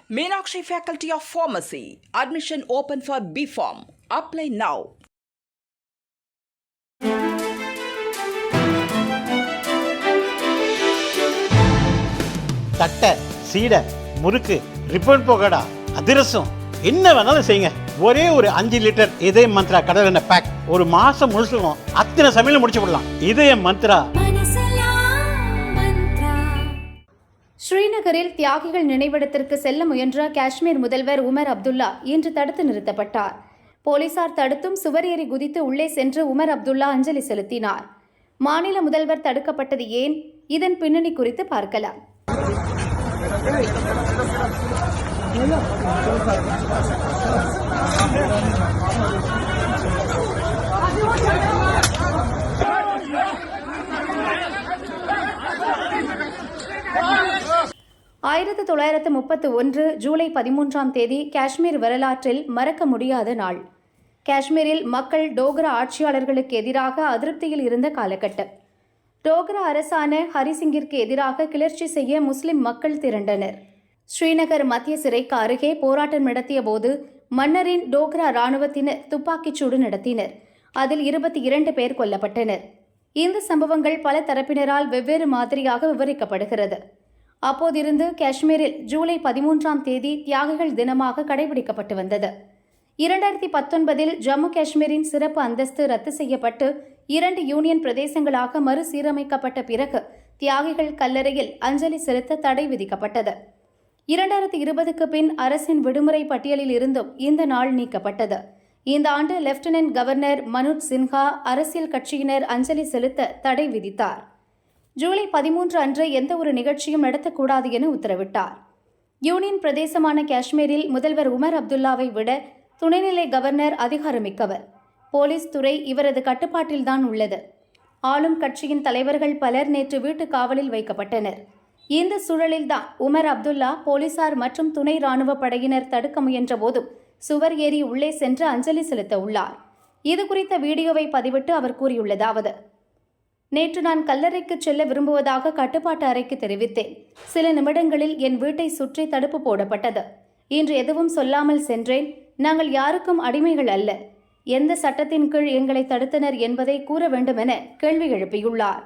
Meenakshi Faculty of Pharmacy. Admission open for B.Pharm. Apply now. தட்டை, சீடை, முறுக்கு, ribbon போகடா, அதிரசம் என்ன வேணாலும் செய்யுங்க. ஒரே ஒரு 5 லிட்டர் இதய மந்த்ரா கடல் எண்ணெய் பேக் ஒரு மாசம் முழுசுக்கும் அத்தனை சமையல் முடிச்சு விடலாம். இதய மந்த்ரா. ஸ்ரீநகரில் தியாகிகள் நினைவிடத்திற்கு செல்ல முயன்ற காஷ்மீர் முதல்வர் உமர் அப்துல்லா இன்று தடுத்து நிறுத்தப்பட்டார். போலீசார் தடுத்தும் சுவர் ஏறி குதித்து உள்ளே சென்று உமர் அப்துல்லா அஞ்சலி செலுத்தினார். மாநில முதல்வர் தடுக்கப்பட்டது ஏன்? இதன் பின்னணி குறித்து பார்க்கலாம். 1931 ஜூலை 13ஆம் தேதி காஷ்மீர் வரலாற்றில் மறக்க முடியாத நாள். காஷ்மீரில் மக்கள் டோக்ரா ஆட்சியாளர்களுக்கு எதிராக அதிருப்தியில் இருந்த காலகட்டம். டோக்ரா அரசான ஹரிசிங்கிற்கு எதிராக கிளர்ச்சி செய்ய முஸ்லிம் மக்கள் திரண்டனர். ஸ்ரீநகர் மத்திய சிறைக்கு அருகே போராட்டம் நடத்திய போது மன்னரின் டோக்ரா இராணுவத்தினர் துப்பாக்கிச்சூடு நடத்தினர். அதில் 22 பேர் கொல்லப்பட்டனர். இந்த சம்பவங்கள் பல தரப்பினரால் வெவ்வேறு மாதிரியாக விவரிக்கப்படுகிறது. அப்போதிருந்து காஷ்மீரில் ஜூலை 13ஆம் தேதி தியாகிகள் தினமாக கடைபிடிக்கப்பட்டு வந்தது. 2019 ஜம்மு காஷ்மீரின் சிறப்பு அந்தஸ்து ரத்து செய்யப்பட்டு 2 யூனியன் பிரதேசங்களாக மறுசீரமைக்கப்பட்ட பிறகு தியாகிகள் கல்லறையில் அஞ்சலி செலுத்த தடை விதிக்கப்பட்டது. 2020க்கு பின் அரசின் விடுமுறை பட்டியலில் இருந்தும் இந்த நாள் நீக்கப்பட்டது. இந்த ஆண்டு லெப்டினன்ட் கவர்னர் மனோஜ் சின்ஹா அரசியல் கட்சியினர் அஞ்சலி செலுத்த தடை விதித்தார். ஜூலை 13 அன்று எந்த ஒரு நிகழ்ச்சியும் நடத்தக்கூடாது என உத்தரவிட்டார். யூனியன் பிரதேசமான காஷ்மீரில் முதல்வர் உமர் அப்துல்லாவை விட துணைநிலை கவர்னர் அதிகாரமிக்கவர். போலீஸ் துறை இவரது கட்டுப்பாட்டில்தான் உள்ளது. ஆளும் கட்சியின் தலைவர்கள் பலர் நேற்று வீட்டு காவலில் வைக்கப்பட்டனர். இந்த சூழலில்தான் உமர் அப்துல்லா போலீசார் மற்றும் துணை ராணுவ படையினர் தடுக்க முயன்ற போதும் சுவர் ஏறி உள்ளே சென்று அஞ்சலி செலுத்த உள்ளார். இதுகுறித்த வீடியோவை பதிவிட்டு அவர் கூறியுள்ளதாவது: நேற்று நான் கல்லறைக்கு செல்ல விரும்புவதாக கட்டுப்பாட்டு அறைக்கு தெரிவித்தேன். சில நிமிடங்களில் என் வீட்டை சுற்றி தடுப்பு போடப்பட்டது. இன்று எதுவும் சொல்லாமல் சென்றேன். நாங்கள் யாருக்கும் அடிமைகள் அல்ல. எந்த சட்டத்தின் கீழ் எங்களை தடுத்தனர் என்பதை கூற வேண்டும் என கேள்வி எழுப்பியுள்ளார்.